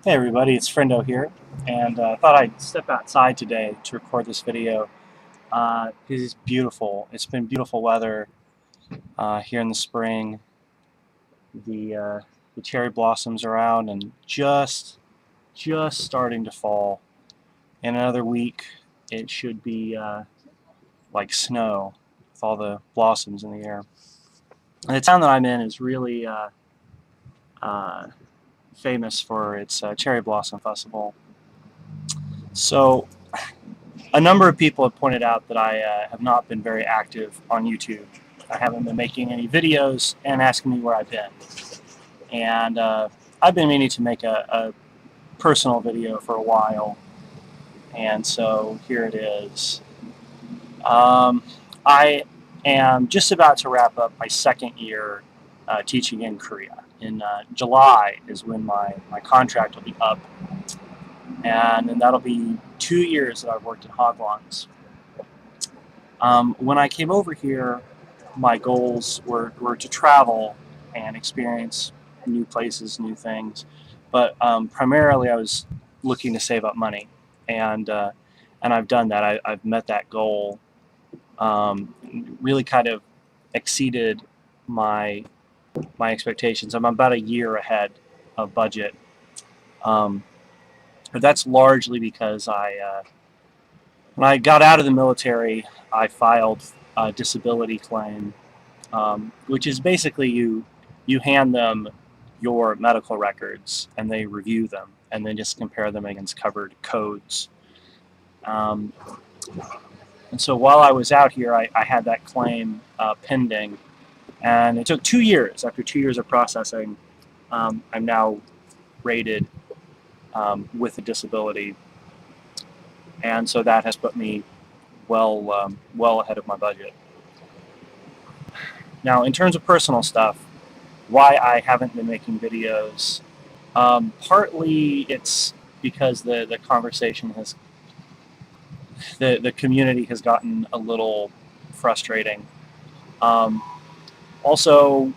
Hey everybody, it's Friendo here, and I thought I'd step outside today to record this video because it's beautiful. It's been beautiful weather here in the spring. The cherry blossoms are out and just starting to fall. In another week, it should be like snow with all the blossoms in the air. And the town that I'm in is really uh, famous for its cherry blossom festival. So a number of people have pointed out that I have not been very active on YouTube. I haven't been making any videos and asking me where I've been. And I've been meaning to make a personal video for a while, and so here it is. I am just about to wrap up my second year teaching in Korea. In July is when my contract will be up, and then that'll be 2 years that I've worked in Hoglons. When I came over here, my goals were to travel and experience new places, new things, but primarily I was looking to save up money, and and I've done that. I've met that goal. Really kind of exceeded my my expectations. I'm about a year ahead of budget, um, but that's largely because when I got out of the military, I filed a disability claim, which is basically you hand them your medical records and they review them and then just compare them against covered codes. Um, and so while I was out here, I had that claim pending, and it took 2 years. After 2 years of processing, I'm now rated with a disability, and so that has put me well ahead of my budget. Now, in terms of personal stuff, why I haven't been making videos, partly it's because the conversation has the community has gotten a little frustrating. Um, Also,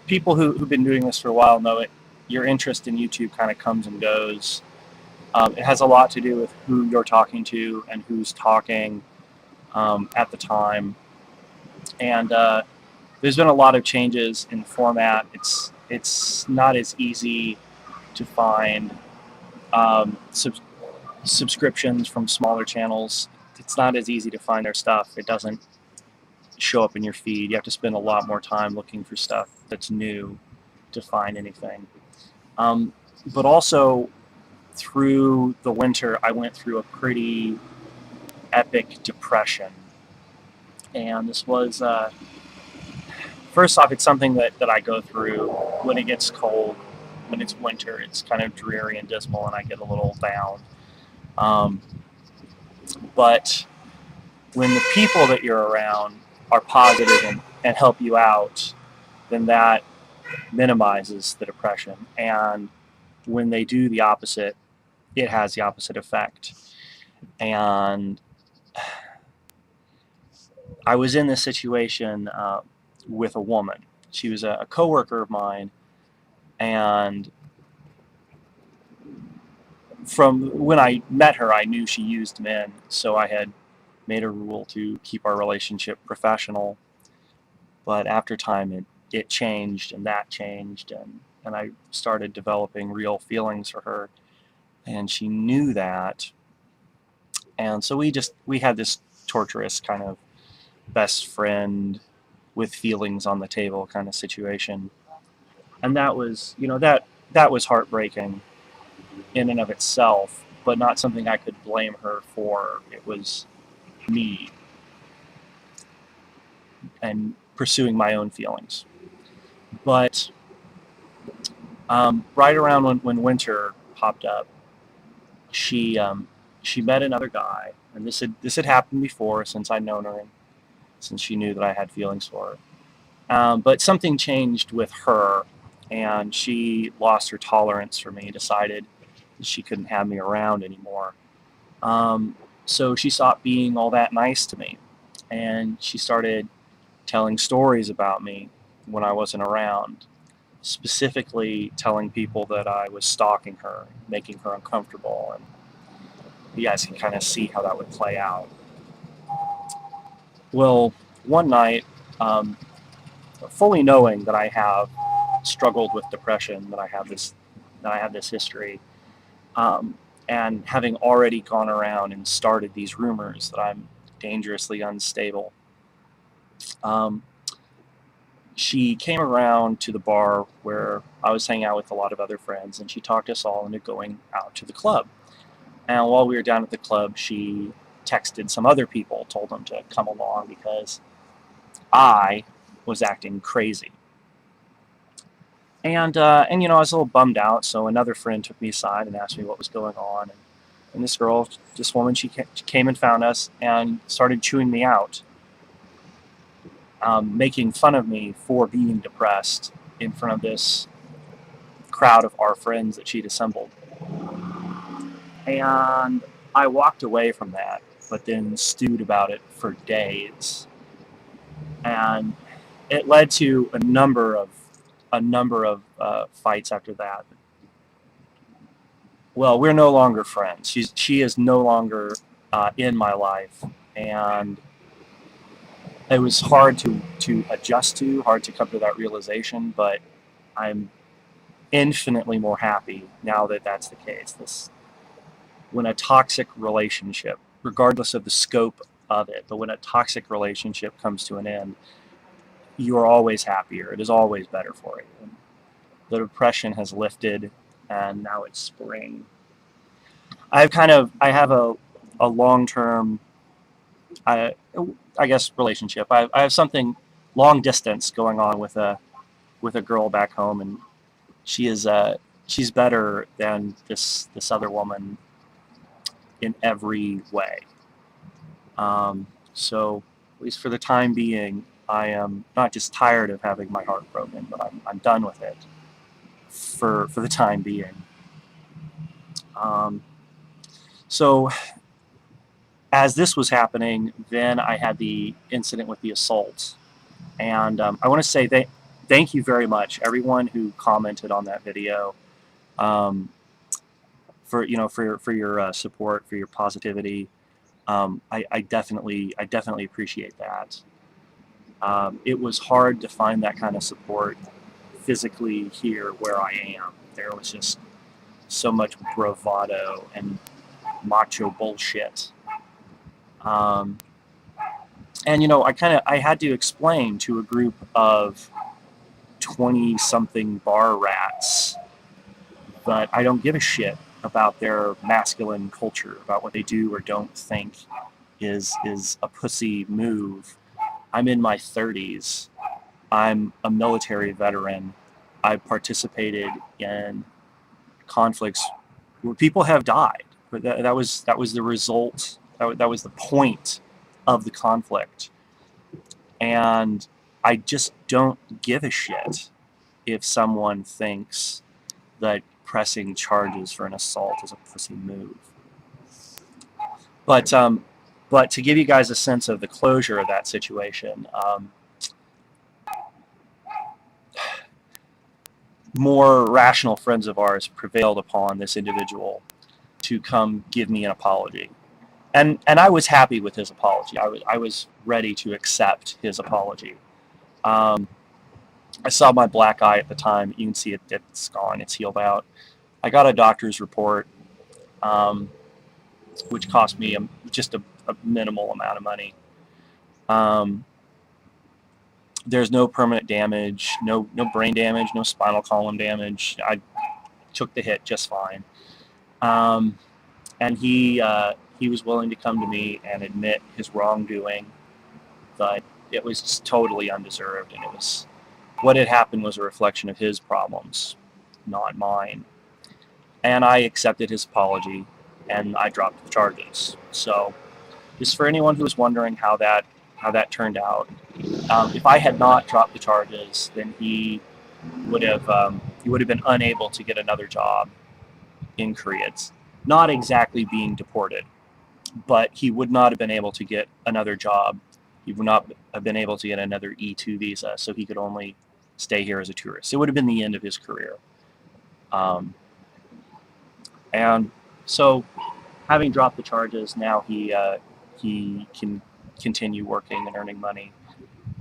people who've been doing this for a while know it. Your interest in YouTube kind of comes and goes. It has a lot to do with who you're talking to and who's talking at the time. And there's been a lot of changes in the format. It's not as easy to find um, sub- subscriptions from smaller channels. It's not as easy to find their stuff. It doesn't show up in your feed. You have to spend a lot more time looking for stuff that's new to find anything. Um, but also, through the winter, I went through a pretty epic depression. And this was, first off, it's something that I go through when it gets cold. When it's winter, it's kind of dreary and dismal, and I get a little down. Um, but when the people that you're around are positive and help you out, then that minimizes the depression. And when they do the opposite, it has the opposite effect. And I was in this situation with a woman. She was a coworker of mine, and from when I met her, I knew she used men, so I had made a rule to keep our relationship professional. But after time, it changed, and that changed, and I started developing real feelings for her, and she knew that, and so we had this torturous kind of best friend with feelings on the table kind of situation, and that was that was heartbreaking in and of itself, but not something I could blame her for. It was me and pursuing my own feelings. But right around when winter popped up, she she met another guy, and this had happened before since I'd known her and since she knew that I had feelings for her. But something changed with her, and she lost her tolerance for me. Decided that she couldn't have me around anymore. Um, so she stopped being all that nice to me, and she started telling stories about me when I wasn't around. specifically telling people that I was stalking her, making her uncomfortable, and you guys can kind of see how that would play out. Well, one night, um, fully knowing that I have struggled with depression, that I have this history, um, and having already gone around and started these rumors that I'm dangerously unstable, um, she came around to the bar where I was hanging out with a lot of other friends, and she talked us all into going out to the club. And while we were down at the club, she texted some other people, told them to come along because I was acting crazy. And I was a little bummed out, so another friend took me aside and asked me what was going on. And this woman, she came and found us and started chewing me out, making fun of me for being depressed in front of this crowd of our friends that she'd assembled. And I walked away from that, but then stewed about it for days. And it led to a number of fights after that. Well, we're no longer friends. She is no longer in my life, and it was hard to adjust to, hard to come to that realization. But I'm infinitely more happy now that that's the case. When a toxic relationship, regardless of the scope of it, but when a toxic relationship comes to an end, you are always happier. It is always better for you. And the depression has lifted, and now it's spring. I have a long term, I I guess, relationship. I have something long distance going on with a girl back home, and she is she's better than this other woman in every way. So at least for the time being, I am not just tired of having my heart broken, but I'm done with it for the time being. Um, so as this was happening, then I had the incident with the assault, and I want to say thank you very much, everyone who commented on that video, um, for your support, for your positivity. I definitely appreciate that. It was hard to find that kind of support physically here where I am. There was just so much bravado and macho bullshit. Um, and I had to explain to a group of 20 something bar rats that I don't give a shit about their masculine culture, about what they do or don't think is a pussy move. I'm in my 30s. I'm a military veteran. I've participated in conflicts where people have died. But that was the result. That was the point of the conflict. And I just don't give a shit if someone thinks that pressing charges for an assault is a pussy move. But but to give you guys a sense of the closure of that situation, more rational friends of ours prevailed upon this individual to come give me an apology. And I was happy with his apology. I was ready to accept his apology. Um, I saw my black eye at the time. You can see it's gone. It's healed out. I got a doctor's report, um, which cost me just a minimal amount of money. Um, there's no permanent damage, no brain damage, no spinal column damage. I took the hit just fine. Um, and he was willing to come to me and admit his wrongdoing, that it was just totally undeserved, and it was what had happened was a reflection of his problems, not mine. And I accepted his apology, and I dropped the charges. So, just for anyone who was wondering how that turned out, if I had not dropped the charges, then he would have been unable to get another job in Korea. It's not exactly being deported, but he would not have been able to get another job. He would not have been able to get another E2 visa, so he could only stay here as a tourist. It would have been the end of his career. And so, having dropped the charges, now he can continue working and earning money,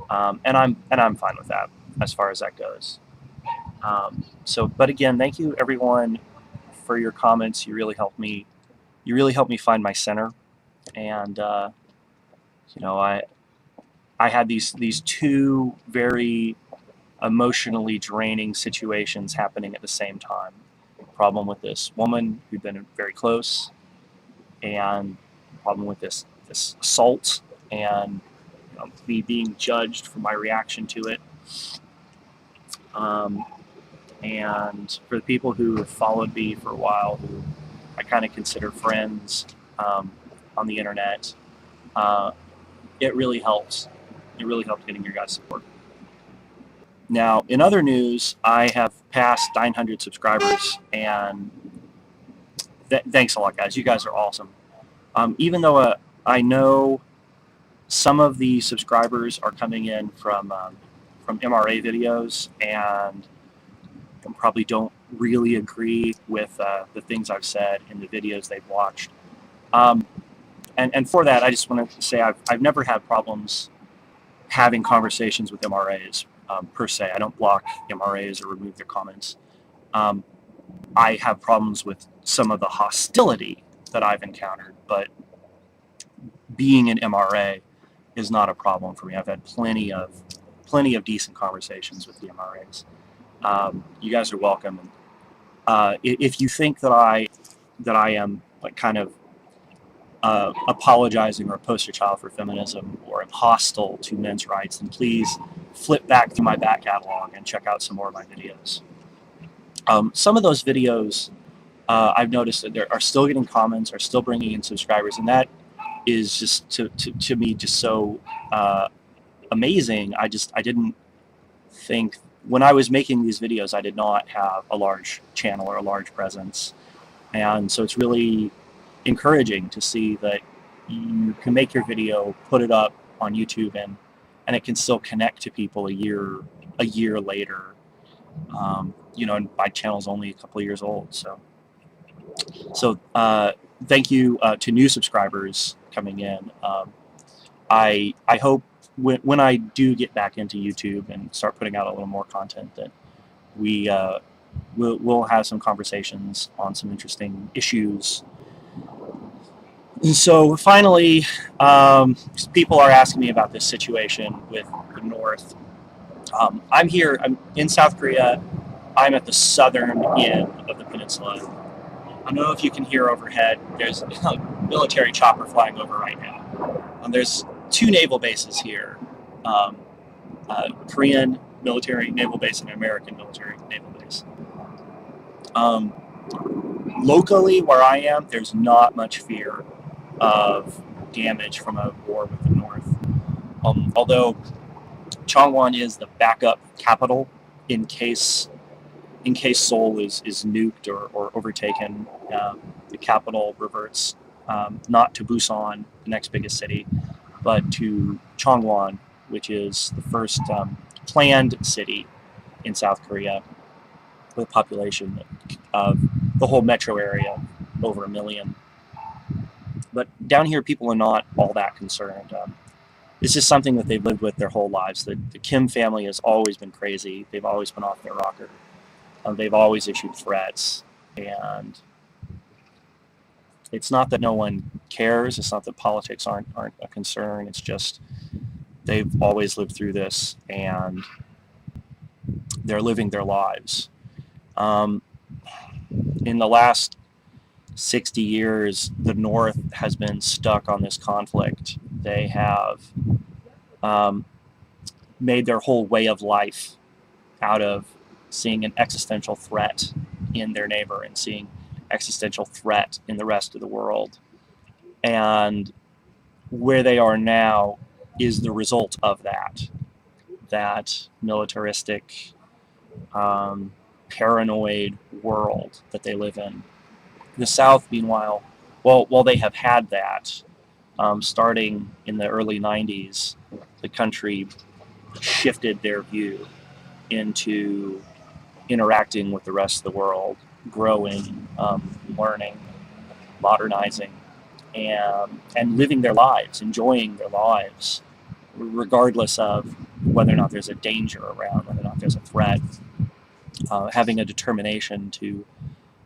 and I'm fine with that as far as that goes. But again, thank you everyone for your comments. You really helped me. You really helped me find my center, and I had these two very emotionally draining situations happening at the same time. Problem with this woman who'd been very close, and problem with this assault, and me being judged for my reaction to it. And for the people who have followed me for a while, who I kind of consider friends on the internet, it really helps. It really helped getting your guys' support. Now, in other news, I have passed 900 subscribers, and thanks a lot, guys. You guys are awesome. Even though I know some of the subscribers are coming in from MRA videos, and probably don't really agree with the things I've said in the videos they've watched. And for that, I just want to say I've never had problems having conversations with MRAs per se. I don't block MRAs or remove their comments. I have problems with some of the hostility that I've encountered, but being an MRA is not a problem for me. I've had plenty of decent conversations with the MRAs. You guys are welcome. If you think that I am like kind of apologizing or a poster child for feminism, or am hostile to men's rights, then please flip back through my back catalog and check out some more of my videos. Some of those videos, I've noticed that they are still getting comments, are still bringing in subscribers, and that is just to me just so amazing. I didn't think, when I was making these videos, I did not have a large channel or a large presence, and so it's really encouraging to see that you can make your video, put it up on YouTube, and it can still connect to people a year later. And my channel's only a couple of years old, so thank you to new subscribers coming in. I hope when I do get back into YouTube and start putting out a little more content, that we'll have some conversations on some interesting issues. And so finally, people are asking me about this situation with the North. I'm in South Korea. I'm at the southern end of the peninsula. I don't know if you can hear overhead. There's a military chopper flying over right now. There's two naval bases here, Korean military naval base and American military naval base. Locally, where I am, there's not much fear of damage from a war with the North. Although Changwon is the backup capital in case Seoul is nuked or overtaken. The capital reverts not to Busan, the next biggest city, but to Changwon, which is the first planned city in South Korea, with a population of the whole metro area over 1 million. But down here, people are not all that concerned. This is something that they've lived with their whole lives. The Kim family has always been crazy. They've always been off their rocker. They've always issued threats, and it's not that no one cares. It's not that politics aren't a concern. It's just they've always lived through this, and they're living their lives. In the last 60 years, the North has been stuck on this conflict. They have made their whole way of life out of seeing an existential threat in their neighbor and seeing existential threat in the rest of the world. And where they are now is the result of that militaristic, paranoid world that they live in. The South, meanwhile, while they have had that, starting in the early 90s, the country shifted their view into interacting with the rest of the world, growing, learning, modernizing, and living their lives, enjoying their lives, regardless of whether or not there's a danger around, whether or not there's a threat, having a determination to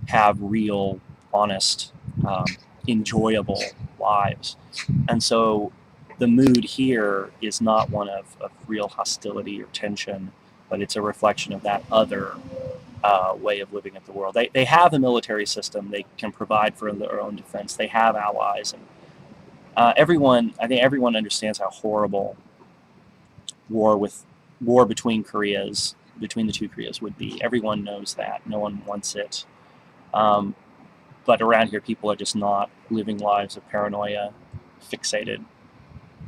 have real, honest, um, enjoyable lives. And so the mood here is not one of real hostility or tension, but it's a reflection of that other way of living at the world. They have a military system. They can provide for their own defense. They have allies. And I think everyone understands how horrible war between between the two Koreas would be. Everyone knows that. No one wants it. Um, but around here, people are just not living lives of paranoia, fixated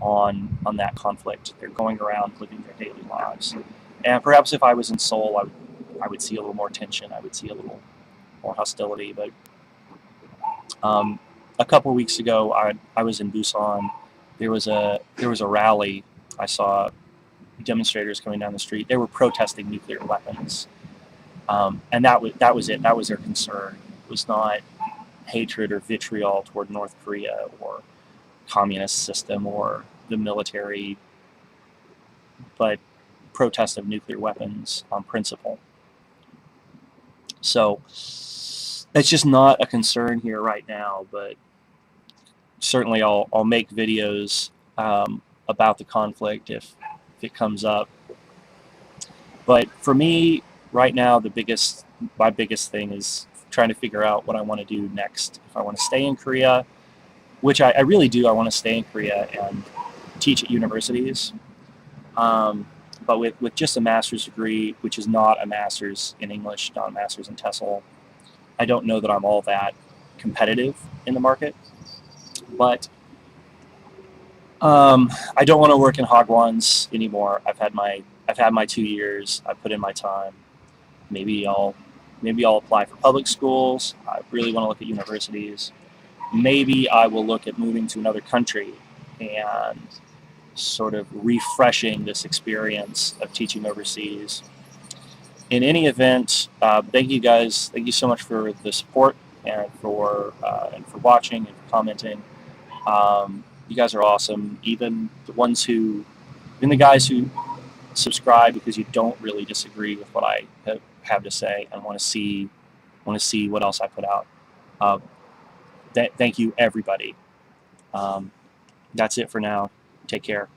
on that conflict. They're going around living their daily lives. And perhaps if I was in Seoul, I would see a little more tension. I would see a little more hostility. But a couple of weeks ago, I was in Busan. There was a rally. I saw demonstrators coming down the street. They were protesting nuclear weapons, and that was it. That was their concern. It was not hatred or vitriol toward North Korea or communist system or the military, but protest of nuclear weapons on principle. So it's just not a concern here right now, but certainly I'll make videos about the conflict if it comes up. But for me, right now, my biggest thing is trying to figure out what I want to do next. If I want to stay in Korea, which I really do, I want to stay in Korea and teach at universities. But with just a master's degree, which is not a master's in English, not a master's in TESOL, I don't know that I'm all that competitive in the market. But I don't want to work in Hagwons anymore. I've had my 2 years. I put in my time. Maybe I'll apply for public schools. I really want to look at universities. Maybe I will look at moving to another country and sort of refreshing this experience of teaching overseas. In any event, thank you guys. Thank you so much for the support and for watching and for commenting. You guys are awesome. Even the guys who subscribe because you don't really disagree with what I have to say and want to see what else I put out. Thank you, everybody. That's it for now. Take care.